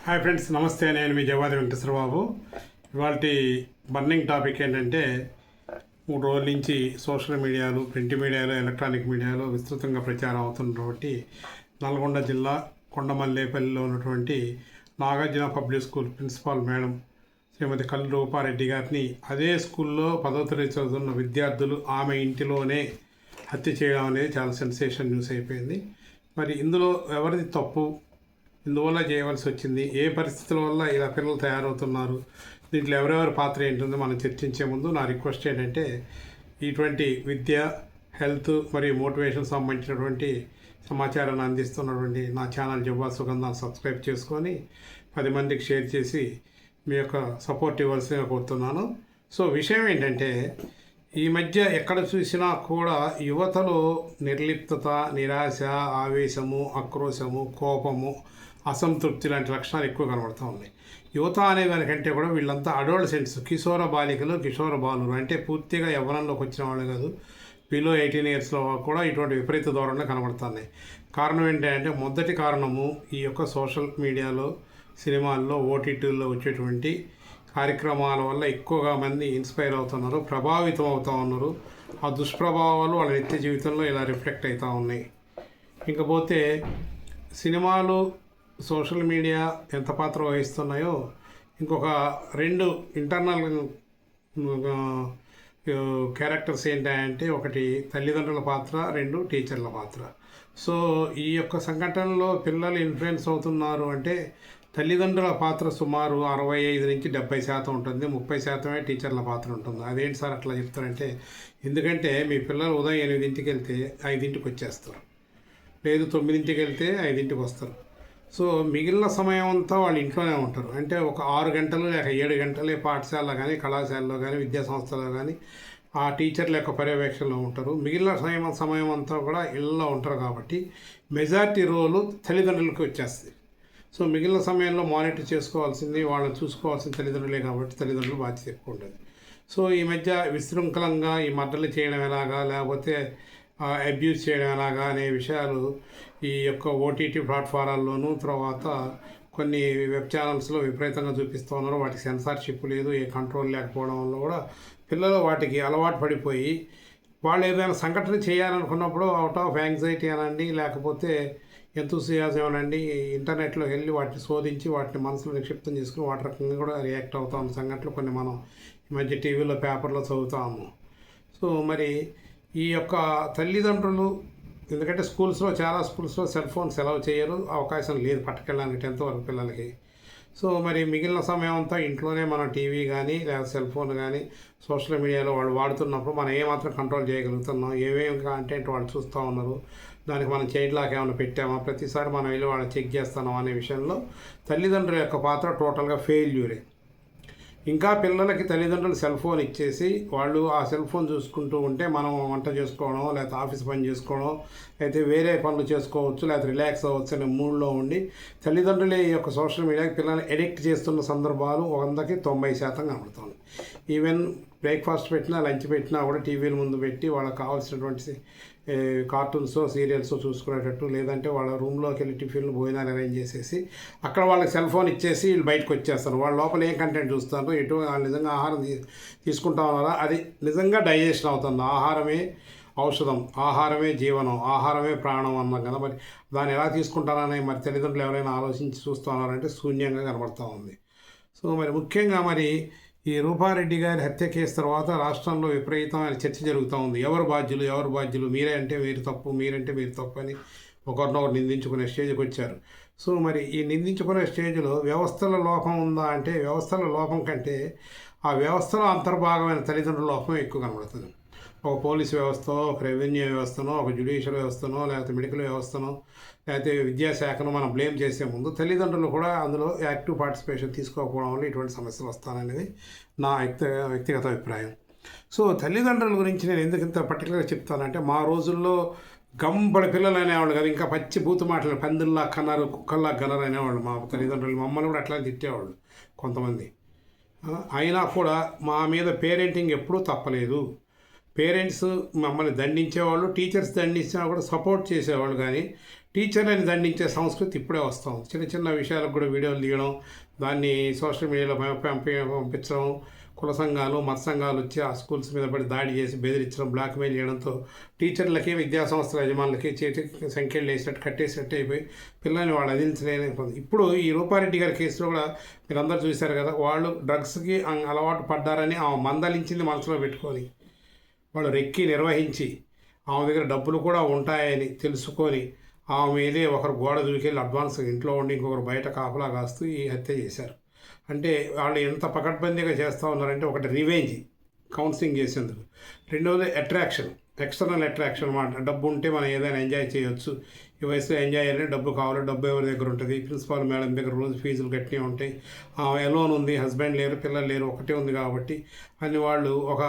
Hi friends, నమస్తే. నేను మీ జవాది వెంకటేశ్వర బాబు. ఇవాళ బర్నింగ్ టాపిక్ ఏంటంటే 3 రోజుల నుంచి సోషల్ మీడియాలు, ప్రింట్ మీడియాలు, ఎలక్ట్రానిక్ మీడియాలో విస్తృతంగా ప్రచారం అవుతున్నటువంటి నల్గొండ జిల్లా కొండమల్లేపల్లిలో ఉన్నటువంటి Nagarjuna public school principal madam Srimati Kallu Rupa Reddy గారిని అదే స్కూల్లో 10వ తరగతి చదువుతున్న విద్యార్థులు ఆమె ఇంటిలోనే హత్య చేయడం అనేది చాలా సెన్సేషన్ న్యూస్ అయిపోయింది. మరి ఇందులో ఎవరిది తప్పు, ఇందువల్ల చేయవలసి వచ్చింది, ఏ పరిస్థితుల వల్ల ఇలా పిల్లలు తయారవుతున్నారు, దీంట్లో ఎవరెవరి పాత్ర ఏంటుందో మనం చర్చించే ముందు నా రిక్వెస్ట్ ఏంటంటే ఇటువంటి విద్య, హెల్త్ మరియు మోటివేషన్ సంబంధించినటువంటి సమాచారాన్ని అందిస్తున్నటువంటి నా ఛానల్ జవ్వా సుగంధాన్ని సబ్స్క్రైబ్ చేసుకొని 10 మందికి షేర్ చేసి మీ యొక్క సపోర్ట్ ఇవ్వాల్సిందిగా కోరుతున్నాను. సో విషయం ఏంటంటే ఈ మధ్య ఎక్కడ చూసినా కూడా యువతలో నిర్లిప్తత, నిరాశ, ఆవేశము, ఆక్రోశము, కోపము, అసంతృప్తి లాంటి లక్షణాలు ఎక్కువ కనబడుతూ ఉన్నాయి. యువత అనే దానికంటే కూడా వీళ్ళంతా అడోలసెంట్స్, కిషోర బాలికలు, కిషోర బాలురు, అంటే పూర్తిగా యవ్వనంలోకి వచ్చిన వాళ్ళు కాదు, బిలో 18 ఇయర్స్లో కూడా ఇటువంటి విపరీత ధోరణిలో కనబడుతున్నాయి. కారణం ఏంటంటే మొదటి కారణము ఈ యొక్క సోషల్ మీడియాలో, సినిమాల్లో, ఓటీటీల్లో వచ్చేటువంటి కార్యక్రమాల వల్ల ఎక్కువగా మంది ఇన్స్పైర్ అవుతున్నారు, ప్రభావితం అవుతూ ఉన్నారు. ఆ దుష్ప్రభావాలు వాళ్ళ నిత్య జీవితంలో ఇలా రిఫ్లెక్ట్ అవుతూ ఉన్నాయి. ఇంకపోతే సినిమాలు, సోషల్ మీడియా ఎంత పాత్ర వహిస్తున్నాయో ఇంకొక 2 ఇంటర్నల్ క్యారెక్టర్స్ ఏంటంటే ఒకటి తల్లిదండ్రుల పాత్ర, 2 టీచర్ల పాత్ర. సో ఈ యొక్క సంఘటనలో పిల్లలు ఇన్ఫ్లుయెన్స్ అవుతున్నారు అంటే తల్లిదండ్రుల పాత్ర సుమారు 65 నుంచి 70% ఉంటుంది, 30% టీచర్ల పాత్ర ఉంటుంది. అదేంటి సార్ అట్లా చెప్తారంటే, ఎందుకంటే మీ పిల్లలు ఉదయం 8ంటికి వెళ్తే 5ంటికి వచ్చేస్తారు, లేదు 9ంటికి వెళ్తే 5ంటికి వస్తారు. సో మిగిలిన సమయం అంతా వాళ్ళు ఇంట్లోనే ఉంటారు. అంటే ఒక 6 గంటలు లేక 7 గంటలే పాఠశాలలో కానీ, కళాశాలలో కానీ, విద్యా సంస్థలో కానీ ఆ టీచర్ల యొక్క పర్యవేక్షణలో ఉంటారు. మిగిలిన సమయం అంతా కూడా ఇళ్ళలో ఉంటారు. కాబట్టి మెజారిటీ రోలు తల్లిదండ్రులకు వచ్చేస్తుంది. సో మిగిలిన సమయంలో మానిటర్ చేసుకోవాల్సింది, వాళ్ళని చూసుకోవాల్సిన తల్లిదండ్రులే కాబట్టి తల్లిదండ్రులు బాధ్యత ఎక్కువ ఉంటుంది. సో ఈ మధ్య విశృంఖలంగా ఈ మర్డర్లు చేయడం ఎలాగా, లేకపోతే అబ్యూజ్ చేయడం ఎలాగా అనే విషయాలు ఈ యొక్క ఓటీటీ ప్లాట్ఫారాల్లోనూ, తర్వాత కొన్ని వెబ్ ఛానల్స్లో విపరీతంగా చూపిస్తూ ఉన్నారు. వాటికి సెన్సార్షిప్ లేదు, ఏ కంట్రోల్ లేకపోవడం వల్ల కూడా పిల్లలు వాటికి అలవాటు పడిపోయి వాళ్ళు ఏదైనా సంఘటన చేయాలనుకున్నప్పుడు అవుట్ ఆఫ్ యాంగ్జైటీ అనండి, లేకపోతే ఎంతూసియాజం అనండి, ఇంటర్నెట్లో వెళ్ళి వాటిని శోధించి వాటిని మనసులో నిక్షిప్తం చేసుకుని వాటి రకంగా కూడా రియాక్ట్ అవుతా ఉన్న సంఘటనలు కొన్ని మనం ఈ మధ్య టీవీలో, పేపర్లో చదువుతాము. సో మరి ఈ యొక్క తల్లిదండ్రులు, ఎందుకంటే చాలా స్కూల్స్లో సెల్ ఫోన్స్ అలౌ చేయరు, అవకాశం లేదు పట్టుకెళ్ళడానికి 10th వరకు పిల్లలకి. సో మరి మిగిలిన సమయం అంతా ఇంట్లోనే మనం టీవీ కానీ లేదా సెల్ ఫోన్ కానీ సోషల్ మీడియాలో వాళ్ళు వాడుతున్నప్పుడు మనం ఏమాత్రం కంట్రోల్ చేయగలుగుతున్నాం, ఏమేమి కంటెంట్ వాళ్ళు చూస్తూ ఉన్నారు, దానికి మనం చైల్డ్ లాక్ ఏమైనా పెట్టామా, ప్రతిసారి మనం వెళ్ళి వాళ్ళని చెక్ చేస్తున్నాం అనే విషయంలో తల్లిదండ్రుల యొక్క పాత్ర టోటల్గా ఫెయిల్యూరే. ఇంకా పిల్లలకి తల్లిదండ్రులు సెల్ ఫోన్ ఇచ్చేసి వాళ్ళు ఆ సెల్ ఫోన్ చూసుకుంటూ ఉంటే మనం వంట చేసుకోవడం, లేకపోతే ఆఫీస్ పని చేసుకోవడం, అయితే వేరే పనులు చేసుకోవచ్చు, లేకపోతే రిలాక్స్ అవ్వచ్చు అనే మూడ్లో ఉండి తల్లిదండ్రులే ఈ యొక్క సోషల్ మీడియాకి పిల్లల్ని ఎడిక్ట్ చేస్తున్న సందర్భాలు 100కి 90% కనబడుతుంది. ఈవెన్ బ్రేక్ఫాస్ట్ పెట్టినా, లంచ్ పెట్టినా కూడా టీవీల ముందు పెట్టి వాళ్ళకి కావాల్సినటువంటి కార్టూన్స్, సీరియల్స్ చూసుకునేటట్టు, లేదంటే వాళ్ళ రూమ్లోకి వెళ్ళి టిఫిన్లు, భోజనాలు అరేంజ్ చేసేసి అక్కడ వాళ్ళకి సెల్ ఫోన్ ఇచ్చేసి వీళ్ళు బయటకు వచ్చేస్తారు. వాళ్ళ లోపల ఏం కంటెంట్ చూస్తారు, ఎటు వాళ్ళు నిజంగా ఆహారం తీసుకుంటా ఉన్నారా, అది నిజంగా డైజెషన్ అవుతుంది. ఆహారమే ఔషధం, ఆహారమే జీవనం, ఆహారమే ప్రాణం అన్నాం కదా. మరి దాన్ని ఎలా తీసుకుంటారని మరి తల్లిదండ్రులు ఎవరైనా ఆలోచించి చూస్తున్నారంటే శూన్యంగా కనబడుతూ ఉంది. సో మరి ముఖ్యంగా మరి ఈ రూపారెడ్డి గారి హత్య కేసు తర్వాత రాష్ట్రంలో విపరీతమైన చర్చ జరుగుతూ ఉంది. ఎవరు బాధ్యులు, మీరే అంటే మీరు తప్పు, మీరంటే మీరు తప్పు అని ఒకరినొకరు నిందించుకునే స్టేజ్కి వచ్చారు. సో మరి ఈ నిందించుకునే స్టేజ్లో వ్యవస్థల లోపం ఉందా అంటే వ్యవస్థల లోపం కంటే ఆ వ్యవస్థలో అంతర్భాగమైన తల్లిదండ్రుల లోపం ఎక్కువ కనబడుతుంది. ఒక పోలీస్ వ్యవస్థ, ఒక రెవెన్యూ వ్యవస్థనో, ఒక జ్యుడిషియల్ వ్యవస్థనో, లేకపోతే మెడికల్ వ్యవస్థనో, లేకపోతే విద్యాశాఖను మనం బ్లేమ్ చేసే ముందు తల్లిదండ్రులు కూడా అందులో యాక్టివ్ పార్టిసిపేషన్ తీసుకోకపోవడం వల్ల ఇటువంటి సమస్యలు వస్తాననేది నా వ్యక్తిగత అభిప్రాయం. సో తల్లిదండ్రుల గురించి నేను ఎందుకు ఇంత పర్టికులర్గా చెప్తానంటే, మా రోజుల్లో గంబడి పిల్లలు అనేవాళ్ళు కదా, ఇంకా పచ్చి బూతు మాటలు, పందుల్లా కన్నారు, కుక్కల్లా గనరు అనేవాళ్ళు మా తల్లిదండ్రులు. మమ్మల్ని కూడా అట్లా తిట్టేవాళ్ళు కొంతమంది. అయినా కూడా మా మీద పేరెంటింగ్ ఎప్పుడూ తప్పలేదు. పేరెంట్స్ మమ్మల్ని దండించేవాళ్ళు, టీచర్స్ దండించినా కూడా సపోర్ట్ చేసేవాళ్ళు, కానీ టీచర్లని దండించే సంస్కృతి ఇప్పుడే వస్తాం. చిన్న చిన్న విషయాలకు కూడా వీడియోలు తీయడం, దాన్ని సోషల్ మీడియాలో పంపించడం, కుల సంఘాలు మత సంఘాలు వచ్చి ఆ స్కూల్స్ మీద పడి దాడి చేసి బెదిరించడం, బ్లాక్మెయిల్ చేయడంతో టీచర్లకి విద్యా సంస్థల యజమానులకి చేతి సంఖ్యలు వేసినట్టు కట్టేసినట్టు అయిపోయి పిల్లల్ని వాళ్ళు అదిలించలేని. ఇప్పుడు ఈ రూపారెడ్డి గారి కేసులో కూడా మీరందరూ చూశారు కదా, వాళ్ళు డ్రగ్స్కి అలవాటు పడ్డారని ఆమె మందలించింది మనసులో పెట్టుకొని వాళ్ళు రెక్కి నిర్వహించి ఆమె దగ్గర డబ్బులు కూడా ఉంటాయని తెలుసుకొని ఆమె మీదే ఒకరు గోడ దూకెళ్ళి అడ్వాన్స్ ఇంట్లో ఉండి ఇంకొకరు బయట కాపలా కాస్తూ ఈ హత్య చేశారు. అంటే వాళ్ళు ఎంత పకడ్బందీగా చేస్తూ ఉన్నారంటే, ఒకటి రివెంజ్ కౌన్సిలింగ్ చేసేందుకు, రెండవది అట్రాక్షన్, ఎక్స్టర్నల్ అట్రాక్షన్ అన్నమాట. డబ్బు ఉంటే మనం ఏదైనా ఎంజాయ్ చేయొచ్చు, ఈ వయసులో ఎంజాయ్ చేయాలంటే డబ్బు కావాలి, డబ్బు ఎవరి దగ్గర ఉంటుంది, ప్రిన్సిపాల్ మేడం దగ్గర రోజు ఫీజులు కట్టినవి ఉంటాయి, ఎలోన్ ఉంది, హస్బెండ్ లేరు, పిల్లలు లేరు, ఒకటే ఉంది కాబట్టి అని వాళ్ళు ఒక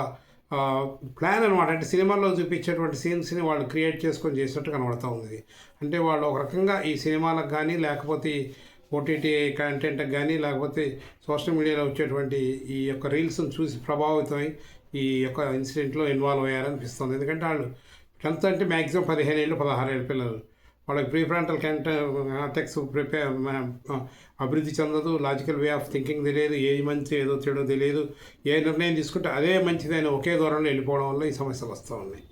ప్లాన్ అనమాట. అంటే సినిమాల్లో చూపించేటువంటి సీన్స్ని వాళ్ళు క్రియేట్ చేసుకొని చేసినట్టు కనబడుతూ ఉంది. అంటే వాళ్ళు ఒక రకంగా ఈ సినిమాలకు కానీ, లేకపోతే ఓటీటీ కంటెంట్కి కానీ, లేకపోతే సోషల్ మీడియాలో వచ్చేటువంటి ఈ యొక్క రీల్స్ని చూసి ప్రభావితమై ఈ యొక్క ఇన్సిడెంట్లో ఇన్వాల్వ్ అయ్యారనిపిస్తుంది. ఎందుకంటే వాళ్ళు 10th అంటే మ్యాక్సిమం 15 ఏళ్ళు 16 ఏళ్ళ పిల్లలు, వాళ్ళకి ప్రీఫ్రంటల్ కార్టెక్స్ అభివృద్ధి చెందదు, లాజికల్ వే ఆఫ్ థింకింగ్ తెలియదు, ఏది మంచి ఏదో చెడో తెలియదు, ఏ నిర్ణయం తీసుకుంటే అదే మంచిదని ఒకే దూరంలో వెళ్ళిపోవడం వల్ల ఈ సమస్యలు వస్తూ ఉన్నాయి.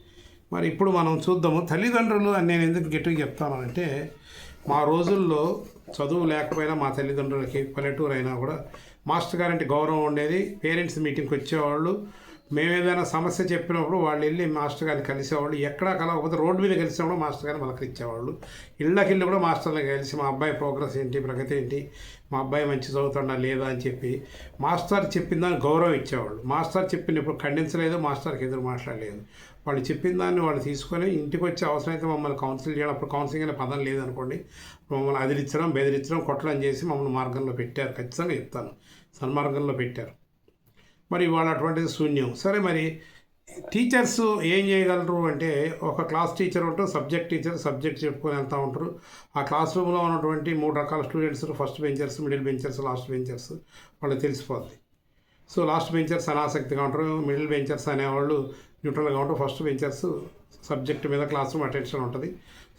మరి ఇప్పుడు మనం చూద్దాము తల్లిదండ్రులు అని నేను ఎందుకు గట్టిగా చెప్తాను అంటే, మా రోజుల్లో చదువు లేకపోయినా మా తల్లిదండ్రులకి పల్లెటూరు అయినా కూడా మాస్టర్ గారంటే గౌరవం ఉండేది. పేరెంట్స్ మీటింగ్కి వచ్చేవాళ్ళు, మేము ఏదైనా సమస్య చెప్పినప్పుడు వాళ్ళు వెళ్ళి మాస్టర్ గారిని కలిసేవాళ్ళు, ఎక్కడా కలవకపోతే రోడ్డు మీద కలిసినప్పుడు మాస్టర్ గారిని పలకరించేవాళ్ళు. ఇళ్ళకెళ్ళి కూడా మాస్టర్ని కలిసి మా అబ్బాయి ప్రోగ్రెస్ ఏంటి, ప్రగతి ఏంటి, మా అబ్బాయి మంచి చదువుతుండా లేదా అని చెప్పి మాస్టర్ చెప్పిన దాన్ని గౌరవం ఇచ్చేవాళ్ళు. మాస్టర్ చెప్పినప్పుడు ఖండించలేదు, మాస్టర్కి ఎదురు మాట్లాడలేదు. వాళ్ళు చెప్పిన దాన్ని వాళ్ళు తీసుకొని ఇంటికి వచ్చి అవసరమైతే మమ్మల్ని కౌన్సిల్ చేయడం, అప్పుడు కౌన్సిలింగ్ అనే పదం లేదనుకోండి, మమ్మల్ని అదిలించడం, బెదిరించడం, కొట్టడం చేసి మమ్మల్ని మార్గంలో పెట్టారు. ఖచ్చితంగా చెప్తాను, సన్మార్గంలో పెట్టారు. మరి వాళ్ళు అటువంటిది శూన్యం. సరే, మరి టీచర్స్ ఏం చేయగలరు అంటే, ఒక క్లాస్ టీచర్ ఉంటారు, సబ్జెక్ట్ టీచర్, సబ్జెక్ట్ చెప్పుకొని వెళ్తూ ఉంటారు. ఆ క్లాస్ రూమ్లో ఉన్నటువంటి 3 రకాల students, first benchers, middle benchers, last benchers, వాళ్ళకి తెలిసిపోద్ది. సో లాస్ట్ బెంచర్స్ అనాసక్తిగా ఉంటారు, మిడిల్ బెంచర్స్ అనేవాళ్ళు న్యూట్రల్గా ఉంటారు, ఫస్ట్ బెంచర్స్ సబ్జెక్ట్ మీద క్లాస్ రూమ్ అటెన్షన్ ఉంటుంది.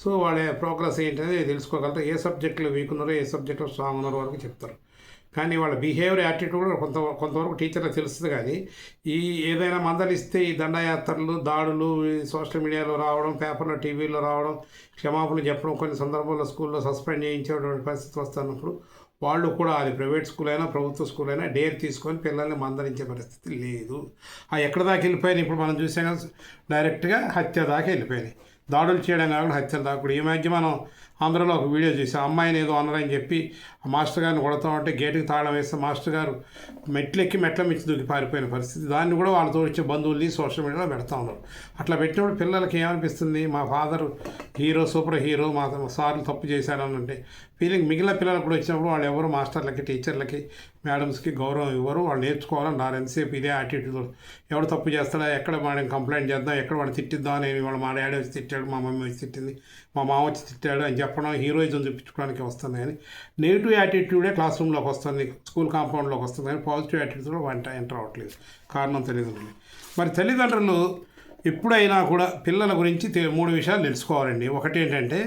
సో వాళ్ళ ప్రోగ్రెస్ ఏంటనేది తెలుసుకోగలరు, ఏ సబ్జెక్టులో వీక్ ఉన్నారో, ఏ సబ్జెక్టులో స్ట్రాంగ్ ఉన్నారో వరకు చెప్తారు. కానీ వాళ్ళ బిహేవియర్, యాటిట్యూడ్ కొంతవరకు టీచర్లకు తెలుస్తుంది. కానీ ఈ ఏదైనా మందలిస్తే ఈ దండయాత్రలు, దాడులు, సోషల్ మీడియాలో రావడం, పేపర్లో, టీవీలో రావడం, క్షమాపణలు చెప్పడం, కొన్ని సందర్భాల్లో స్కూల్లో సస్పెండ్ చేయించేటువంటి పరిస్థితి వస్తున్నప్పుడు వాళ్ళు కూడా, అది ప్రైవేట్ స్కూల్ అయినా ప్రభుత్వ స్కూల్ అయినా, డేర్ తీసుకొని పిల్లల్ని మందలించే పరిస్థితి లేదు. ఎక్కడ దాకా వెళ్ళిపోయినాయి ఇప్పుడు మనం చూసాం, డైరెక్ట్గా హత్య దాకా వెళ్ళిపోయినాయి. దాడులు చేయడం కాకుండా హత్యలు దాకా. ఈ మధ్య మనం ఆంధ్రలో ఒక వీడియో చూసాం, అమ్మాయిని ఏదో అన్నారని చెప్పి మాస్టర్ గారిని కొడతామంటే గేటుకి తాళం వేస్తే మాస్టర్ గారు మెట్లెక్కి మెట్ల మించి దూకి పారిపోయిన పరిస్థితి. దాన్ని కూడా వాళ్ళతో వచ్చే బంధువుల్ని సోషల్ మీడియాలో పెడతా ఉన్నారు. అట్లా పెట్టినప్పుడు పిల్లలకి ఏమనిపిస్తుంది, మా ఫాదర్ హీరో, సూపర్ హీరో, మా సార్లు తప్పు చేశారని అంటే ఫీలింగ్. మిగిలిన పిల్లలకు కూడా వచ్చినప్పుడు వాళ్ళు ఎవరు మాస్టర్లకి, టీచర్లకి, మేడమ్స్కి గౌరవం ఇవ్వరు. వాళ్ళు నేర్చుకోవాలని రారు. ఎంతసేపు ఇదే యాటిట్యూడ్, ఎవడు తప్పు చేస్తాడా, ఎక్కడ మనం కంప్లైంట్ చేద్దాం, ఎక్కడ వాడు తిట్టిద్దాం అని, వాళ్ళు మా డాడీ వచ్చి తిట్టాడు, మా మమ్మీ వచ్చి తిట్టింది, మా మామ వచ్చి తిట్టాడు అని చెప్పడం, హీరోయిజం చూపించుకోవడానికి వస్తుంది. కానీ నెగిటివ్ యాటిట్యూడే క్లాస్ రూమ్లోకి వస్తుంది, స్కూల్ కాంపౌండ్లోకి వస్తుంది. కానీ పాజిటివ్ యాటిట్యూడ్ ఎంటర్ అవ్వట్లేదు. కారణం తల్లిదండ్రులు. మరి తల్లిదండ్రులు ఎప్పుడైనా కూడా పిల్లల గురించి 3 విషయాలు తెలుసుకోవాలండి. ఒకటి ఏంటంటే,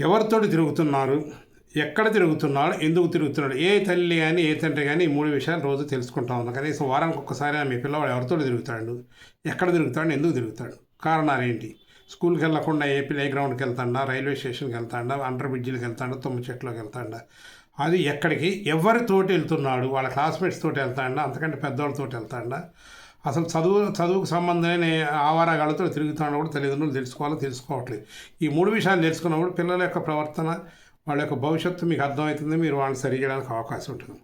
ఎవరితోటి తిరుగుతున్నారు, ఎక్కడ తిరుగుతున్నాడు, ఎందుకు తిరుగుతున్నాడు. ఏ తల్లి కానీ ఏ తండ్రి కానీ ఈ 3 విషయాలు రోజు తెలుసుకుంటా ఉన్నాం. కనీసం వారానికి ఒక్కసారి మీ పిల్లవాడు ఎవరితో తిరుగుతాడు, ఎక్కడ తిరుగుతాడు, ఎందుకు తిరుగుతాడు, కారణాలు ఏంటి, స్కూల్కి వెళ్ళకుండా ఏ ప్లే గ్రౌండ్కి వెళ్తాడా, రైల్వే స్టేషన్కి వెళ్తాడా, అండర్ బ్రిడ్జిలకు వెళ్తాడా, తుమ్మ చెట్లోకి వెళ్తాడా, అది ఎక్కడికి, ఎవరితోటి వెళ్తున్నాడు, వాళ్ళ క్లాస్మేట్స్ తోటి వెళ్తాడా, అంతకంటే పెద్దవాళ్ళతో వెళ్తాడా, అసలు చదువుకు సంబంధమైన ఆవారాగాలతో తిరుగుతాడో కూడా తల్లిదండ్రులు తెలుసుకోవట్లేదు. ఈ 3 విషయాలు తెలుసుకున్నప్పుడు పిల్లల యొక్క ప్రవర్తన, వాళ్ళ యొక్క భవిష్యత్తు మీకు అర్థమవుతుంది, మీరు వాళ్ళని సరి చేయడానికి అవకాశం ఉంటుంది.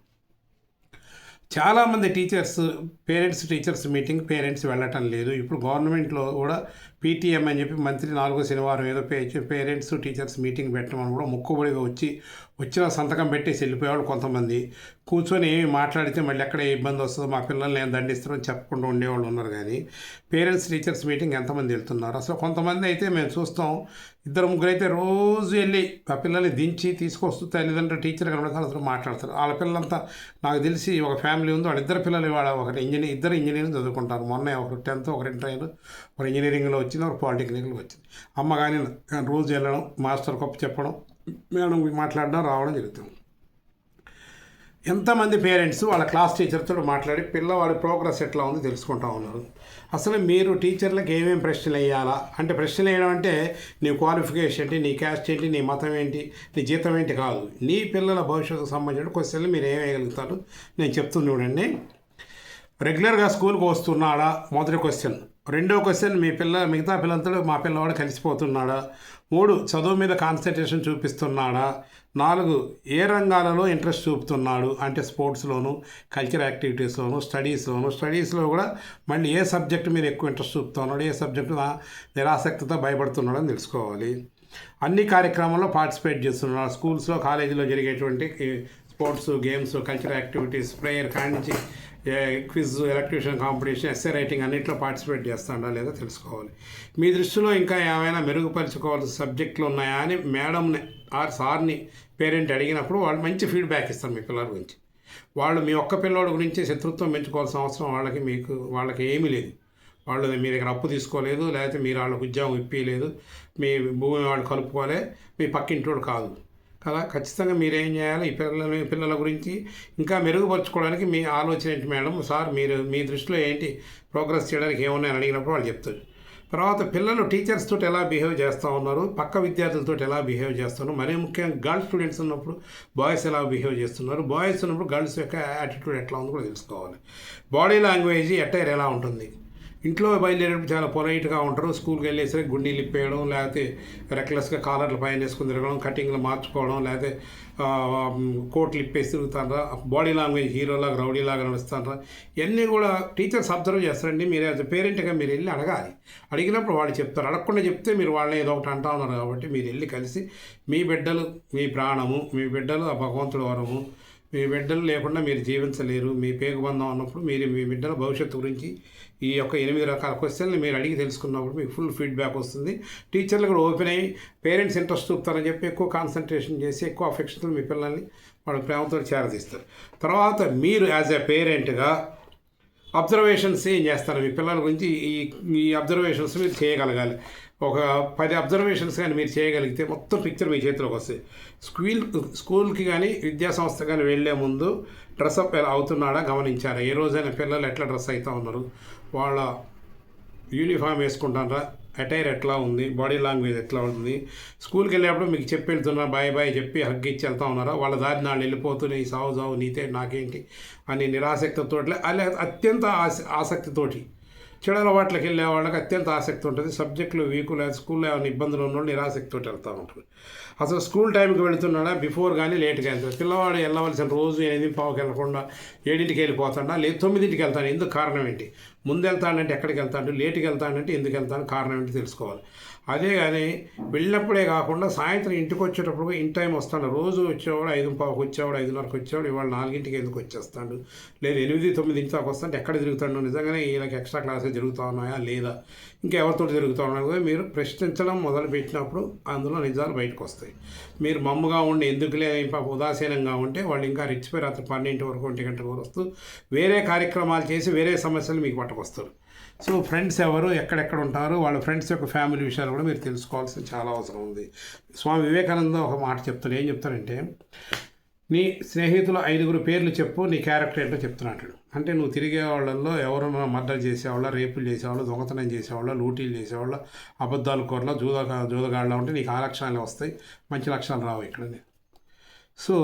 చాలామంది టీచర్స్ మీటింగ్ పేరెంట్స్ వెళ్ళటం లేదు. ఇప్పుడు గవర్నమెంట్లో కూడా పీటీఎం అని చెప్పి మంత్లీ 4వ శనివారం ఏదో పేరెంట్స్ టీచర్స్ మీటింగ్ పెట్టమని కూడా మొక్కుబడిగా వచ్చి వచ్చిన సంతకం పెట్టేసి వెళ్ళిపోయేవాళ్ళు కొంతమంది. కూర్చొని ఏమి మాట్లాడితే మళ్ళీ ఎక్కడ ఏ ఇబ్బంది వస్తుందో, మా పిల్లల్ని ఏం దండిస్తారని చెప్పకుండా ఉండేవాళ్ళు ఉన్నారు. కానీ పేరెంట్స్ టీచర్స్ మీటింగ్ ఎంతమంది వెళ్తున్నారు? అసలు కొంతమంది అయితే మేము చూస్తాం, 2-3 అయితే రోజు వెళ్ళి ఆ పిల్లల్ని దించి తీసుకొస్తూ తల్లిదండ్రులు టీచర్ కనబడతారు, అసలు మాట్లాడతారు. వాళ్ళ పిల్లలంతా నాకు తెలిసి ఒక ఫ్యామిలీ ఉంది, వాళ్ళ ఇద్దరు పిల్లలు వాళ్ళ ఇద్దరు ఇంజనీరింగ్ చదువుకుంటారు. మొన్న ఒకరు 10th, ఒకరు ఇంటర్ అయిన, ఒకరు ఇంజనీరింగ్లో వచ్చింది, ఒకరు పాలిటెక్నిక్లో వచ్చింది. అమ్మ కానీ రోజు వెళ్ళడం, మాస్టర్ కప్పు చెప్పడం, మేడం మాట్లాడడం, రావడం జరుగుతుంది. ఎంతమంది పేరెంట్స్ వాళ్ళ క్లాస్ టీచర్తో మాట్లాడి పిల్లవాడి ప్రోగ్రెస్ ఎట్లా ఉందో తెలుసుకుంటా ఉన్నారు. అసలు మీరు టీచర్లకు ఏమేమి ప్రశ్నలు వేయాలా అంటే, ప్రశ్నలు వేయడం అంటే నీ క్వాలిఫికేషన్ ఏంటి, నీ క్యాస్ట్ ఏంటి, నీ మతం ఏంటి, నీ జీతం ఏంటి కాదు. నీ పిల్లల భవిష్యత్తుకు సంబంధించిన క్వశ్చన్లు మీరు ఏం వేయగలుగుతారు నేను చెప్తుంది చూడండి. రెగ్యులర్గా స్కూల్కి వస్తున్నాడా? మొదటి క్వశ్చన్. రెండో క్వశ్చన్, మిగతా పిల్లలతో మా పిల్లవాడు కలిసిపోతున్నాడా? 3, చదువు మీద కాన్సన్ట్రేషన్ చూపిస్తున్నాడా? 4, ఏ రంగాలలో ఇంట్రెస్ట్ చూపుతున్నాడు అంటే స్పోర్ట్స్లోను, కల్చర్ యాక్టివిటీస్లోను, స్టడీస్లో కూడా మళ్ళీ ఏ సబ్జెక్టు మీద ఎక్కువ ఇంట్రెస్ట్ చూపుతున్నాడు, ఏ సబ్జెక్టు నిరాసక్తితో భయపడుతున్నాడు అని తెలుసుకోవాలి. అన్ని కార్యక్రమాల్లో పార్టిసిపేట్ చేస్తున్నాడు. స్కూల్స్లో, కాలేజీలో జరిగేటువంటి sports, games, culture activities, prayer కానించి quiz, elocution competition, essay writing అన్నింటిలో పార్టిసిపేట్ చేస్తాడా లేదా తెలుసుకోవాలి. మీ దృష్టిలో ఇంకా ఏమైనా మెరుగుపరుచుకోవాల్సిన సబ్జెక్టులు ఉన్నాయా అని మేడంని ఆర్ సార్ని పేరెంట్ అడిగినప్పుడు వాళ్ళు మంచి ఫీడ్బ్యాక్ ఇస్తారు మీ పిల్లల గురించి. వాళ్ళు మీ ఒక్క పిల్లోడి గురించి శత్రుత్వం పెంచుకోవాల్సిన అవసరం వాళ్ళకి ఏమీ లేదు. వాళ్ళు మీ దగ్గర అప్పు తీసుకోలేదు, లేకపోతే మీరు వాళ్ళకి ఉద్యోగం ఇప్పించలేదు, మీ భూమి వాళ్ళు కలుపుకోలే, మీ పక్కింటోడు కాదు కదా. ఖచ్చితంగా మీరేం చేయాలి, ఈ పిల్లల గురించి ఇంకా మెరుగుపరుచుకోవడానికి మీ ఆలోచన ఏంటి మేడం, సార్ మీరు మీ దృష్టిలో ఏంటి, ప్రోగ్రెస్ చేయడానికి ఏమున్నాయని అడిగినప్పుడు వాళ్ళు చెప్తారు. తర్వాత పిల్లలు టీచర్స్ తోటి ఎలా బిహేవ్ చేస్తూ ఉన్నారు, పక్క విద్యార్థులతో ఎలా బిహేవ్ చేస్తున్నారు, మరీ ముఖ్యంగా గర్ల్స్ స్టూడెంట్స్ ఉన్నప్పుడు బాయ్స్ ఎలా బిహేవ్ చేస్తున్నారు, బాయ్స్ ఉన్నప్పుడు గర్ల్స్ యొక్క యాటిట్యూడ్ ఎట్లా ఉందో కూడా తెలుసుకోవాలి. బాడీ లాంగ్వేజ్, అటైర్ ఎలా ఉంటుంది. ఇంట్లో బయలుదేరేటప్పుడు చాలా పొలైట్గా ఉంటారు, స్కూల్కి వెళ్ళేసరికి గుండీలు ఇప్పేయడం, లేకపోతే రెక్లెస్గా కాలర్లు పైన వేసుకుని తిరగడం, కటింగ్లు మార్చుకోవడం, లేకపోతే కోట్లు ఇప్పేసి తిరుగుతారా, బాడీ లాంగ్వేజ్ హీరోలాగా రౌడీలాగా నడుస్తారా, ఇవన్నీ కూడా టీచర్స్ అబ్జర్వ్ చేస్తారండి. మీరు యాజ్ పేరెంట్గా మీరు వెళ్ళి అడగాలి. అడిగినప్పుడు వాళ్ళు చెప్తారు. అడగకుండా చెప్తే మీరు వాళ్ళని ఏదో ఒకటి అంటా ఉన్నారు. కాబట్టి మీరు వెళ్ళి కలిసి మీ బిడ్డలు మీ ప్రాణము, మీ బిడ్డలు ఆ భగవంతుడు వరము, మీ బిడ్డలు లేకుండా మీరు జీవించలేరు, మీ పేగుబంధం అన్నప్పుడు మీరు మీ బిడ్డల భవిష్యత్తు గురించి ఈ యొక్క 8 రకాల క్వశ్చన్లు మీరు అడిగి తెలుసుకున్నప్పుడు మీకు ఫుల్ ఫీడ్బ్యాక్ వస్తుంది. టీచర్లు కూడా ఓపెన్ అయ్యి పేరెంట్స్ ఇంట్రెస్ట్ చూపుతారని చెప్పి ఎక్కువ కాన్సన్ట్రేషన్ చేసి ఎక్కువ అఫెక్షన్తో మీ పిల్లల్ని వాళ్ళ ప్రేమతో చేరదీస్తారు. తర్వాత మీరు యాజ్ ఎ పేరెంట్గా అబ్జర్వేషన్స్ ఏం చేస్తారు మీ పిల్లల గురించి, ఈ అబ్జర్వేషన్స్ మీరు చేయగలగాలి. ఒక 10 అబ్జర్వేషన్స్ కానీ మీరు చేయగలిగితే మొత్తం పిక్చర్ మీ చేతిలోకి వస్తాయి. స్కూల్కి కానీ విద్యాసంస్థ కానీ వెళ్ళే ముందు డ్రెస్అప్ ఎలా అవుతున్నాడా గమనించారా? ఏ రోజైనా పిల్లలు ఎట్లా డ్రెస్ అవుతూ ఉన్నారు, వాళ్ళ యూనిఫామ్ వేసుకుంటారా, అటైర్ ఎట్లా ఉంది, బాడీ లాంగ్వేజ్ ఎట్లా ఉంది, స్కూల్కి వెళ్ళేటప్పుడు మీకు చెప్పి వెళ్తున్నారు, బాయ్ చెప్పి హగ్ ఇచ్చి వెళ్తూ ఉన్నారా, వాళ్ళ దారి నాళ్ళు వెళ్ళిపోతున్నాయి, సావు నీతే నాకేంటి అని నిరాసక్తితో, అలా అత్యంత ఆసక్తితోటి చెడు అలవాట్లకి వెళ్ళే వాళ్ళకి అత్యంత ఆసక్తి ఉంటుంది. సబ్జెక్టులు వీకు లేదా స్కూల్లో ఏమైనా ఇబ్బందులు ఉన్నవాళ్ళు నిరాసక్తితో వెళ్తూ ఉంటారు. అసలు స్కూల్ టైంకి వెళుతున్నాడా, బిఫోర్ కానీ లేట్గా వెళ్తాడు. పిల్లవాడు వెళ్ళవలసిన రోజు 8:15కి వెళ్ళకుండా 7ంటికి వెళ్ళిపోతాడా, లేదు 9ంటికి వెళ్తాడు. ఎందుకు, కారణం ఏంటి? ముందు వెళ్తాడంటే ఎక్కడికి వెళ్తాడు, లేట్కి వెళ్తాడంటే ఎందుకు వెళ్తాడు, కారణం ఏంటి తెలుసుకోవాలి. అదే కానీ వెళ్ళినప్పుడే కాకుండా సాయంత్రం ఇంటికి వచ్చేటప్పుడు ఇన్ టైం వస్తాడు. రోజు వచ్చేవాడు 5:15కి వచ్చేవాడు, 5:30కి వచ్చేవాడు, ఇవాళ 4ంటికి ఎందుకు వచ్చేస్తాడు, లేదు 8-9 దాకా వస్తాడు, ఎక్కడ తిరుగుతాడు, నిజంగానే వీళ్ళకి ఎక్స్ట్రా క్లాసెస్ జరుగుతూ ఉన్నాయా లేదా, ఇంకా ఎవరితో జరుగుతూ ఉన్నాయో మీరు ప్రశ్నించడం మొదలుపెట్టినప్పుడు అందులో నిజాలు బయటకు వస్తాయి. మీరు మమ్ముగా ఉండి ఎందుకులే ఉదాసీనంగా ఉంటే వాళ్ళు ఇంకా రెచ్చిపోయి రాత్రి 12 వరకు 1 గంట వరకు వస్తూ వేరే కార్యక్రమాలు చేసి వేరే సమస్యలు మీకు పట్టుకొస్తారు. సో ఫ్రెండ్స్ ఎవరు, ఎక్కడెక్కడ ఉంటారు, వాళ్ళ ఫ్రెండ్స్ యొక్క ఫ్యామిలీ విషయాలు కూడా మీరు తెలుసుకోవాల్సిన చాలా అవసరం ఉంది. స్వామి వివేకానంద ఒక మాట చెప్తాడు. ఏం చెప్తాడంటే, నీ స్నేహితులు 5 పేర్లు చెప్పు, నీ క్యారెక్టర్ ఏంటో చెప్తున్నట్టు. అంటే నువ్వు తిరిగే వాళ్ళల్లో ఎవరైనా మర్డర్ చేసేవాళ్ళ, రేపులు చేసేవాళ్ళు, దొంగతనం చేసేవాళ్ళ, లూటీలు చేసేవాళ్ళ, అబద్ధాలు కోరల, జూదగాళ్ళ ఉంటే నీకు ఆ లక్షణాలు వస్తాయి, మంచి లక్షణాలు రావు ఇక్కడ. సో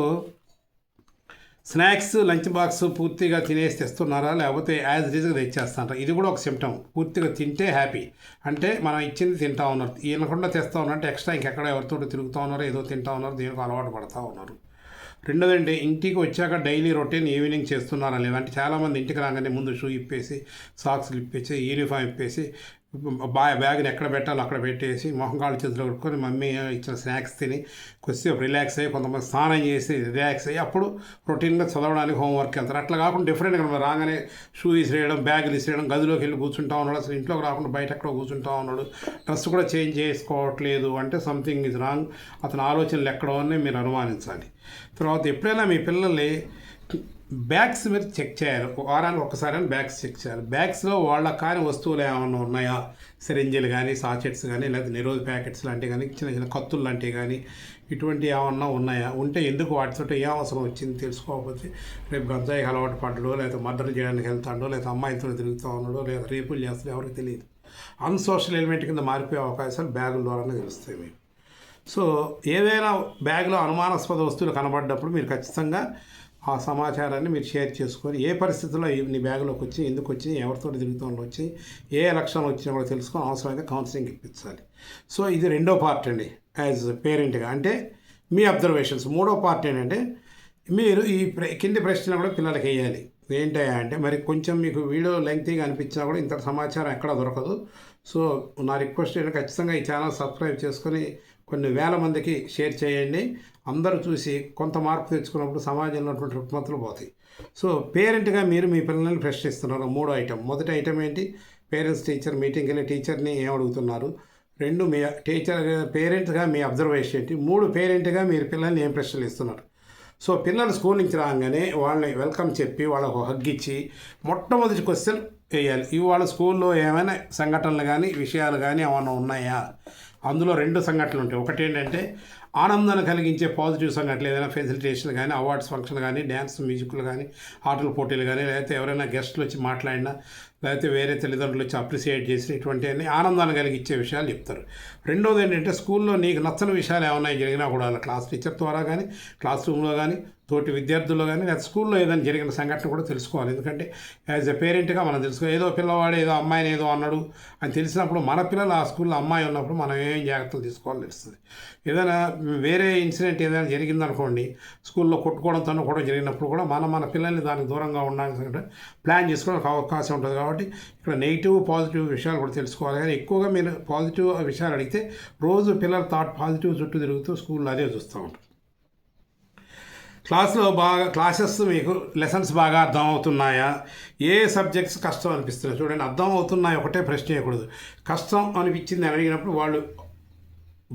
స్నాక్స్, లంచ్ బాక్స్ పూర్తిగా తినేసి తెస్తున్నారా, లేకపోతే యాజ్ రీజ్గా తెచ్చేస్తారా? ఇది కూడా ఒక సిమ్టమ్. పూర్తిగా తింటే హ్యాపీ అంటే మనం ఇచ్చింది తింటా ఉన్నారు, ఈయనకుండా తెస్తూ ఉన్నారంటే ఎక్స్ట్రా ఇంకెక్కడ ఎవరితో తిరుగుతూ ఉన్నారో, ఏదో తింటా ఉన్నారు, దేనికి అలవాటు పడుతూ ఉన్నారు. రెండోదంటే ఇంటికి వచ్చాక డైలీ రొటీన్ ఈవినింగ్ చేస్తున్నారా లేదంటే చాలామంది ఇంటికి రాగానే ముందు షూ ఇప్పేసి, సాక్స్లు ఇప్పేసి, యూనిఫామ్ ఇప్పేసి బ్యాగ్ని ఎక్కడ పెట్టాలో అక్కడ పెట్టేసి మొహం కాళ్ళు చేతులు కట్టుకొని మమ్మీ ఇచ్చిన స్నాక్స్ తిని కొద్దిసేపు రిలాక్స్ అయ్యి కొంతమంది స్నానం చేసి రిలాక్స్ అయ్యి అప్పుడు రొటీన్గా చదవడానికి హోంవర్క్ వెళ్తారు. అట్లా కాకుండా డిఫరెంట్గా మనం రాగానే షూ విసిరేయడం, బ్యాగులు విసిరేయడం, గదిలోకి వెళ్ళి కూర్చుంటా ఉన్నాడు, అసలు ఇంట్లోకి రాకుండా బయట ఎక్కడ కూర్చుంటా ఉన్నాడు, డ్రెస్ కూడా చేంజ్ చేసుకోవట్లేదు అంటే సంథింగ్ ఇస్ రాంగ్, అతని ఆలోచనలు ఎక్కడో అని మీరు అనుమానించాలి. తర్వాత ఎప్పుడైనా మీ పిల్లల్ని బ్యాగ్స్ మీరు చెక్ చేయాలి, వారానికి ఒక్కసారి బ్యాగ్స్ చెక్ చేయాలి. బ్యాగ్స్లో వాళ్ళ కాని వస్తువులు ఏమైనా ఉన్నాయా, సిరింజీలు కానీ, సాచెట్స్ కానీ, లేదా నిరోధ ప్యాకెట్స్ లాంటివి కానీ, చిన్న చిన్న కత్తులు లాంటివి కానీ, ఇటువంటి ఏమన్నా ఉన్నాయా, ఉంటే ఎందుకు వాటితో ఏ అవసరం వచ్చింది తెలుసుకోకపోతే రేపు గంజాయికి అలవాటు పడ్డాడో, లేదా మర్డర్ చేయడానికి వెళ్తాడో, లేదా అమ్మాయితో తిరుగుతూ ఉన్నాడో, లేదా రేపులు చేస్తాడో ఎవరికి తెలియదు. అన్సోషల్ ఎలిమెంట్ కింద మారిపోయే అవకాశాలు బ్యాగుల ద్వారానే తెలుస్తాయి మీకు. సో ఏదైనా బ్యాగ్లో అనుమానాస్పద వస్తువులు కనబడ్డప్పుడు మీరు ఖచ్చితంగా ఆ సమాచారాన్ని మీరు షేర్ చేసుకొని ఏ పరిస్థితుల్లో నీ బ్యాగ్లోకి వచ్చి, ఎందుకు వచ్చి, ఎవరితో తిరుగుతూ వచ్చి, ఏ లక్షణాలు వచ్చినా కూడా తెలుసుకొని అవసరమైతే కౌన్సిలింగ్ ఇప్పించాలి. సో ఇది రెండో పార్ట్ అండి యాజ్ పేరెంట్గా, అంటే మీ అబ్జర్వేషన్స్. మూడో పార్ట్ ఏంటంటే మీరు ఈ కింది ప్రశ్నలు కూడా పిల్లలకి వేయాలి. ఏంటయ్యా అంటే మరి కొంచెం మీకు వీడియో లెంగ్తీగా అనిపించినా కూడా ఇంత సమాచారం ఎక్కడ దొరకదు. సో నా రిక్వెస్ట్ ఏంటంటే ఖచ్చితంగా ఈ ఛానల్ సబ్స్క్రైబ్ చేసుకొని కొన్ని వేల మందికి షేర్ చేయండి. అందరూ చూసి కొంత మార్పు తెచ్చుకున్నప్పుడు సమాజంలో ఉన్నటువంటి రుగ్మతలు పోతాయి. సో పేరెంట్గా మీరు మీ పిల్లల్ని ప్రశ్నిస్తున్నారు. మూడో ఐటెం. మొదటి ఐటెం ఏంటి? పేరెంట్స్ టీచర్ మీటింగ్కి వెళ్ళి టీచర్ని ఏమడుగుతున్నారు. రెండు, మీ పేరెంట్గా మీ అబ్జర్వేషన్ ఏంటి. మూడు, పేరెంట్గా మీరు పిల్లల్ని ఏం ప్రశ్నలు ఇస్తున్నారు. సో పిల్లలు స్కూల్ నుంచి రాగానే వాళ్ళని వెల్కమ్ చెప్పి వాళ్ళకు హగ్ ఇచ్చి మొట్టమొదటి క్వశ్చన్ వేయాలి. ఇవాళ స్కూల్లో ఏమైనా సంఘటనలు కానీ, విషయాలు కానీ ఏమైనా ఉన్నాయా. అందులో రెండు సంఘటనలు ఉంటాయి. ఒకటి ఏంటంటే ఆనందాన్ని కలిగించే పాజిటివ్ సంఘటనలు, ఏదైనా ఫెసిలిటేషన్ కానీ, అవార్డ్స్ ఫంక్షన్ కానీ, డ్యాన్స్ మ్యూజిక్లు కానీ, ఆటల పోటీలు కానీ, లేకపోతే ఎవరైనా గెస్టులు వచ్చి మాట్లాడినా, లేకపోతే వేరే తల్లిదండ్రులు వచ్చి అప్రిషియేట్ చేసిన ఇటువంటివన్నీ ఆనందాన్ని కలిగించే విషయాలు చెప్తారు. రెండోది ఏంటంటే స్కూల్లో నీకు నచ్చని విషయాలు ఏమైనా జరిగినా కూడా క్లాస్ టీచర్ ద్వారా కానీ, క్లాస్ రూమ్లో కానీ, తోటి విద్యార్థుల్లో కానీ, లేదా స్కూల్లో ఏదైనా జరిగిన సంఘటన కూడా తెలుసుకోవాలి. ఎందుకంటే యాజ్ ఎ పేరెంట్గా మనం తెలుసుకోవాలి. ఏదో పిల్లవాడు ఏదో అమ్మాయిని ఏదో అన్నాడు అని తెలిసినప్పుడు మన పిల్లలు ఆ స్కూల్లో అమ్మాయి ఉన్నప్పుడు మనం ఏం జాగ్రత్తలు తీసుకోవాలో తెలుస్తుంది. ఏదైనా వేరే ఇన్సిడెంట్ ఏదైనా జరిగిందనుకోండి, స్కూల్లో కొట్టుకోవడం, తన్నుకోవడం జరిగినప్పుడు కూడా మన పిల్లల్ని దానికి దూరంగా ఉండడానికి ప్లాన్ చేసుకోవడానికి అవకాశం ఉంటుంది. కాబట్టి ఇక్కడ నెగిటివ్ పాజిటివ్ విషయాలు కూడా తెలుసుకోవాలి. కానీ ఎక్కువగా మీరు పాజిటివ్ విషయాలు అడిగితే రోజు పిల్లల థాట్ పాజిటివ్ చుట్టూ తిరుగుతూ స్కూల్లో అదే చూస్తూ ఉంటారు. క్లాసెస్ మీకు లెసన్స్ బాగా అర్థం అవుతున్నాయా, ఏ సబ్జెక్ట్స్ కష్టం అనిపిస్తున్నాయి. చూడండి, అర్థం అవుతున్నాయి ఒకటే ప్రశ్న చేయకూడదు. కష్టం అనిపించింది అని అడిగినప్పుడు వాళ్ళు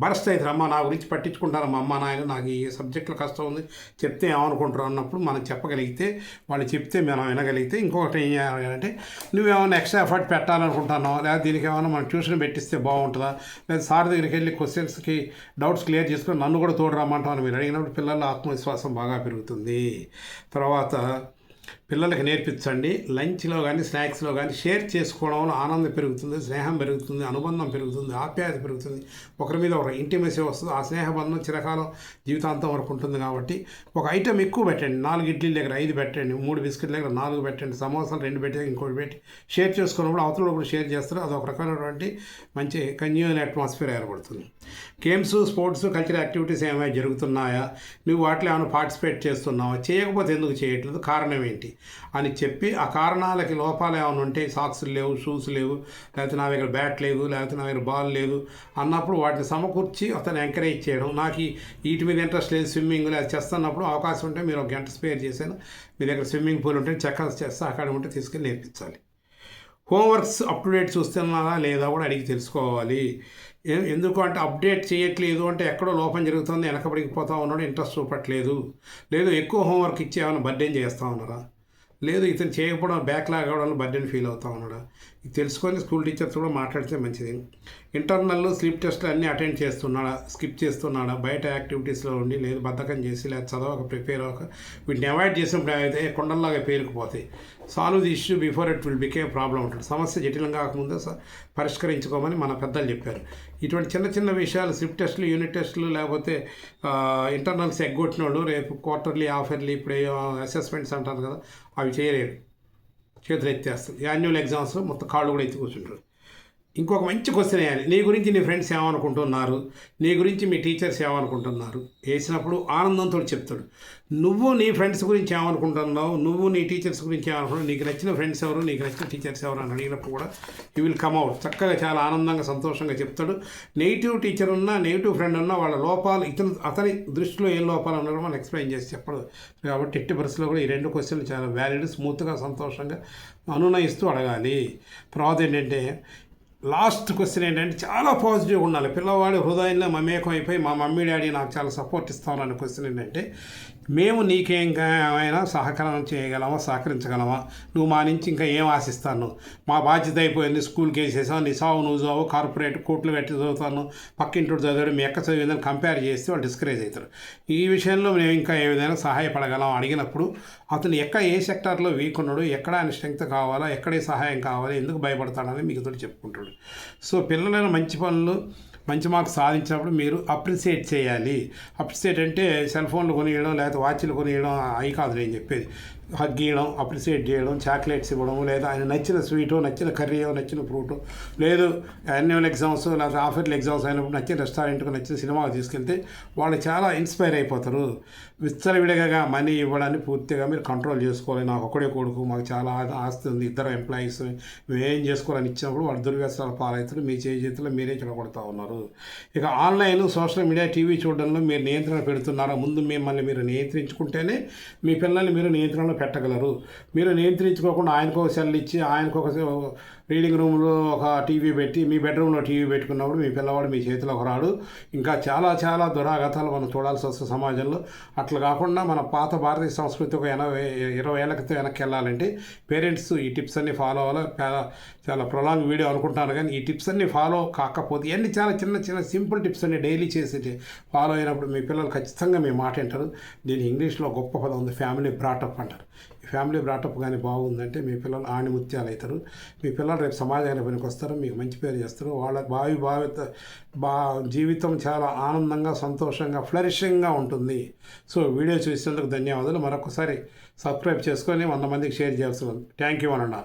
బరస్ట్ అవుతారు. అమ్మ నా గురించి పట్టించుకుంటారమ్మా, అమ్మ నాయన నాకు ఈ సబ్జెక్టులో కష్టం ఉంది చెప్తే ఏమనుకుంటారు అన్నప్పుడు మనం చెప్పగలిగితే, వాళ్ళు చెప్తే మనం వినగలిగితే, ఇంకొకటి ఏం చేయాలంటే నువ్వేమైనా ఎక్స్ట్రా ఎఫర్ట్ పెట్టాలనుకుంటున్నావు, లేదా దీనికి ఏమైనా మనం ట్యూషన్ పెట్టిస్తే బాగుంటుందా, లేదా సార్ దగ్గరికి వెళ్ళి క్వశ్చన్స్కి డౌట్స్ క్లియర్ చేసుకొని నన్ను కూడా తోడు రమ్మంటామని మీరు అడిగినప్పుడు పిల్లల ఆత్మవిశ్వాసం బాగా పెరుగుతుంది. తర్వాత పిల్లలకి నేర్పించండి. లంచ్లో కానీ, స్నాక్స్లో కానీ షేర్ చేసుకోవడం వల్ల ఆనందం పెరుగుతుంది, స్నేహం పెరుగుతుంది, అనుబంధం పెరుగుతుంది, ఆప్యాయత పెరుగుతుంది, ఒకరి మీద ఒక ఇంటిమసీ వస్తుంది. ఆ స్నేహబంధం చిరకాలం జీవితాంతం వరకు ఉంటుంది. కాబట్టి ఒక ఐటెం ఎక్కువ పెట్టండి. 4 ఇడ్లీల దగ్గర 5 పెట్టండి, 3 బిస్కెట్ల దగ్గర 4 పెట్టండి, సమోసాలు 2 పెట్టి ఇంకోటి పెట్టి షేర్ చేసుకున్నప్పుడు అవతల కూడా షేర్ చేస్తారు. అది ఒక రకమైనటువంటి మంచి కన్యూన్ అట్మాస్ఫియర్ ఏర్పడుతుంది. గేమ్స్, స్పోర్ట్స్, కల్చరల్ యాక్టివిటీస్ ఏమైనా జరుగుతున్నాయా, నువ్వు వాటిలో ఏమైనా పార్టిసిపేట్ చేస్తున్నావా, చేయకపోతే ఎందుకు చేయట్లేదు, కారణం ఏంటి అని చెప్పి ఆ కారణాలకి లోపాలు ఏమైనా ఉంటే, సాక్స్లు లేవు, షూస్ లేవు, లేకపోతే నా దగ్గర బ్యాట్ లేదు, లేకపోతే నా దగ్గర బాల్ లేదు అన్నప్పుడు వాటిని సమకూర్చి అతను ఎంకరేజ్ చేయడం. నాకు వీటి మీద ఇంట్రెస్ట్ లేదు, స్విమ్మింగ్ లేదు చేస్తున్నప్పుడు అవకాశం ఉంటే మీరు 1 గంట స్పేర్ చేశాను, మీ దగ్గర స్విమ్మింగ్ పూల్ ఉంటే చెక్కలు చేస్తే అక్కడ ఉంటే తీసుకెళ్ళి నేర్పించాలి. హోంవర్క్స్ అప్ టు డేట్ చూస్తున్నారా లేదా కూడా అడిగి తెలుసుకోవాలి. ఎందుకు అంటే అప్డేట్ చేయట్లేదు అంటే ఎక్కడో లోపం జరుగుతుంది, వెనకబడికి పోతా ఉన్నాడు, ఇంట్రెస్ట్ చూపట్లేదు. లేదు ఎక్కువ హోంవర్క్ ఇచ్చి ఏమైనా బర్డెన్ చేస్తూ ఉన్నారా, లేదు ఇతను చేయకపోవడం బ్యాక్లాగ్ అవ్వడం బర్డెన్ ఫీల్ అవుతా ఉన్నాడా, ఇది తెలుసుకొని స్కూల్ టీచర్స్ కూడా మాట్లాడితే మంచిది. ఇంటర్నల్ స్లీప్ టెస్ట్లు అన్నీ అటెండ్ చేస్తున్నాడా, స్కిప్ చేస్తున్నాడా, బయట యాక్టివిటీస్లో ఉండి, లేదు బద్ధకం చేసి, లేదా చదవక ప్రిపేర్ అవ్వక, వీటిని అవాయిడ్ చేసినప్పుడు అయితే కొండల్లాగా పేరుకుపోతాయి. Solve the issue before it will became problem ఉంటుంది. సమస్య జటిలం కాకముందే పరిష్కరించుకోమని మన పెద్దలు చెప్పారు. ఇటువంటి చిన్న చిన్న విషయాలు స్లిప్ టెస్టులు, యూనిట్ టెస్టులు, లేకపోతే ఇంటర్నల్స్ ఎగ్గొట్టిన వాళ్ళు రేపు క్వార్టర్లీ, హాఫర్లీ, ఇప్పుడు అసెస్మెంట్స్ అంటారు కదా, అవి చేయలేరు, చేతులు ఎత్తేస్తారు. యాన్యువల్ ఎగ్జామ్స్ మొత్తం కాళ్ళు కూడా ఎత్తి కూర్చుంటారు. ఇంకొక మంచి క్వశ్చన్ వేయాలి. నీ గురించి నీ ఫ్రెండ్స్ ఏమనుకుంటున్నారు, నీ గురించి మీ టీచర్స్ ఏమనుకుంటున్నారు వేసినప్పుడు ఆనందంతో చెప్తాడు. నువ్వు నీ ఫ్రెండ్స్ గురించి ఏమనుకుంటున్నావు, నువ్వు నీ టీచర్స్ గురించి ఏమనుకుంటున్నావు, నీకు నచ్చిన ఫ్రెండ్స్ ఎవరు, నీకు నచ్చిన టీచర్స్ ఎవరు అని అడిగినప్పుడు కూడా యూ విల్ కమ్ అవుట్ చక్కగా చాలా ఆనందంగా సంతోషంగా చెప్తాడు. నెగిటివ్ టీచర్ ఉన్నా నెగిటివ్ ఫ్రెండ్ ఉన్నా వాళ్ళ లోపాలు అతని దృష్టిలో ఏం లోపాలు ఉన్నారో మనం ఎక్స్ప్లెయిన్ చేసి చెప్పడు. కాబట్టి ఎట్టి పరిస్థితుల్లో కూడా ఈ 2 క్వశ్చన్లు చాలా వ్యాలిడ్, స్మూత్గా సంతోషంగా అనునయిస్తూ అడగాలి. తర్వాత ఏంటంటే లాస్ట్ క్వశ్చన్ ఏంటంటే చాలా పాజిటివ్గా ఉండాలి. పిల్లవాడి హృదయంలో మమేకం అయిపోయి మా మమ్మీ డాడీ నాకు చాలా సపోర్ట్ ఇస్తామని క్వశ్చన్ ఏంటంటే మేము నీకేంకా ఏమైనా సహకారం చేయగలమా, సహకరించగలమా, నువ్వు మా నుంచి ఇంకా ఏం ఆశిస్తాను, మా బాధ్యత అయిపోయింది, స్కూల్కి వేసేసావు, నీ సావు నువ్వు చావు, కార్పొరేట్ కోట్లు పెట్టి చదువుతాను, పక్కింటి చదివాడు, మీ ఎక్క చదివిందని కంపేర్ చేస్తే వాళ్ళు డిస్కరేజ్ అవుతారు. ఈ విషయంలో మేము ఇంకా ఏ విధంగా సహాయపడగలం అడిగినప్పుడు అతను ఏ సెక్టార్లో వీక్ ఉన్నాడు, ఎక్కడ ఆయన స్ట్రెంగ్త్ కావాలా, ఎక్కడే సహాయం కావాలి, ఎందుకు భయపడతాడని మీకు తోటి చెప్పుకుంటాడు. సో పిల్లలైన మంచి పనులు మంచి మార్క్స్ సాధించినప్పుడు మీరు అప్రిసియేట్ చేయాలి. అప్రిసియేట్ అంటే సెల్ ఫోన్లు కొనియడం లేకపోతే వాచ్లు కొనియడం అవి కాదు నేను చెప్పేది. హగ్ ఇవ్వడం, అప్రిసియేట్ చేయడం, చాక్లెట్స్ ఇవ్వడం, లేదా ఆయన నచ్చిన స్వీటు, నచ్చిన కర్రీయో, నచ్చిన ఫ్రూటు, లేదు యాన్యువల్ ఎగ్జామ్స్ లేకపోతే హాఫ్ ఎగ్జామ్స్ అయినప్పుడు నచ్చిన రెస్టారెంట్కి నచ్చిన సినిమాకి తీసుకెళ్తే వాళ్ళు చాలా ఇన్స్పైర్ అయిపోతారు. విచ్చలవిడిగా మనీ ఇవ్వడాన్ని పూర్తిగా మీరు కంట్రోల్ చేసుకోవాలి. నాకు ఒకడే కొడుకు, మాకు చాలా ఆస్తి ఉంది, 2 ఎంప్లాయీస్, మేమేం చేసుకోవాలని ఇచ్చినప్పుడు వాళ్ళు దుర్వ్యసనాల పాలవుతారు. మీ చేతిలో మీరే చెడగొడతా ఉన్నారు. ఇక ఆన్లైన్, సోషల్ మీడియా, టీవీ చూడడంలో మీరు నియంత్రణ పెడుతున్నారా? ముందు మిమ్మల్ని మీరు నియంత్రించుకుంటేనే మీ పిల్లల్ని మీరు నియంత్రణలో పెట్టగలరు. మీరు నియంత్రించుకోకుండా ఆయనకు ఒక సెల్ ఇచ్చి ఆయనకు ఒక రీడింగ్ రూమ్లో ఒక టీవీ పెట్టి మీ బెడ్రూమ్లో టీవీ పెట్టుకున్నప్పుడు మీ పిల్లవాడు మీ చేతిలోకి రాడు. ఇంకా చాలా చాలా దురాగతాలు మనం చూడాల్సి వస్తుంది సమాజంలో. అట్లా కాకుండా మన పాత భారతీయ సంస్కృతి ఒక 20 ఏళ్ళ క్రితం వెనక్కి వెళ్ళాలంటే పేరెంట్స్ ఈ టిప్స్ అన్నీ ఫాలో అవ్వాలి. చాలా ప్రొలాంగ్ వీడియో అనుకుంటున్నాను కానీ ఈ టిప్స్ అన్నీ ఫాలో కాకపోతే ఇవన్నీ చాలా చిన్న చిన్న సింపుల్ టిప్స్ అన్ని డైలీ చేసి ఫాలో అయినప్పుడు మీ పిల్లలు ఖచ్చితంగా మీ మాట వింటారు. దీని ఇంగ్లీష్లో గొప్ప పదం ఉంది, ఫ్యామిలీ బ్రాటప్ అంటారు. ఈ ఫ్యామిలీ బ్రాటప్ కానీ బాగుందంటే మీ పిల్లలు ఆణిముత్యాలు అవుతారు. మీ పిల్లలు రేపు సమాజానికి పనికి వస్తారు, మీకు మంచి పేరు చేస్తారు. వాళ్ళ జీవితం చాలా ఆనందంగా, సంతోషంగా, ఫ్లరిషింగ్గా ఉంటుంది. సో వీడియో చూసినందుకు ధన్యవాదాలు. మరొకసారి సబ్స్క్రైబ్ చేసుకొని 100 మందికి షేర్ చేయాల్సి ఉంది. థ్యాంక్ యూ అనండి.